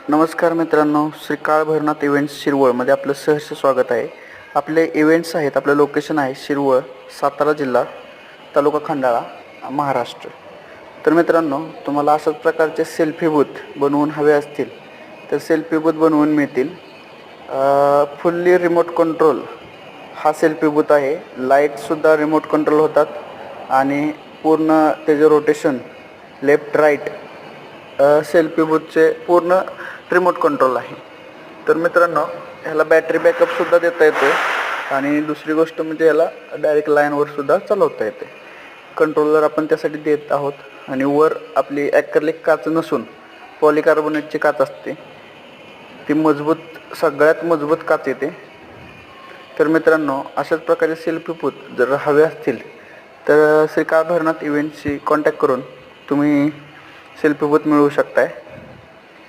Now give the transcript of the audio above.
नमस्कार मित्रांनो, श्री काळ भैरवनाथ इव्हेंट्स शिरवळमध्ये आपलं सहर्ष स्वागत आहे. आपले इव्हेंट्स आहेत, आपलं लोकेशन आहे शिरवळ, सातारा जिल्हा, तालुका खंडाळा, महाराष्ट्र. तर मित्रांनो, तुम्हाला अशाच प्रकारचे सेल्फी बूथ बनवून हवे असतील तर सेल्फी बूथ बनवून मिळतील. फुल्ली रिमोट कंट्रोल हा सेल्फी बूथ आहे. लाईटसुद्धा रिमोट कंट्रोल होतात आणि पूर्ण त्याचे रोटेशन लेफ्ट राईट सेल्फी बूथचे पूर्ण रिमोट कंट्रोल आहे. तर मित्रांनो, ह्याला बॅटरी बॅकअपसुद्धा देता येतो आणि दुसरी गोष्ट म्हणजे ह्याला डायरेक्ट लाईनवरसुद्धा चालवता येते. कंट्रोलर आपण त्यासाठी देत आहोत आणि वर आपली ॲक्रेलिक काच नसून पॉलिकार्बोनेटची काच असते, ती सगळ्यात मजबूत काच येते. तर मित्रांनो, अशाच प्रकारे सेल्फी बूथ जर हवे असतील तर श्री काळ भैरवनाथ इव्हेंटशी कॉन्टॅक्ट करून तुम्ही सेल्फी बूथ मिळवू शकताय.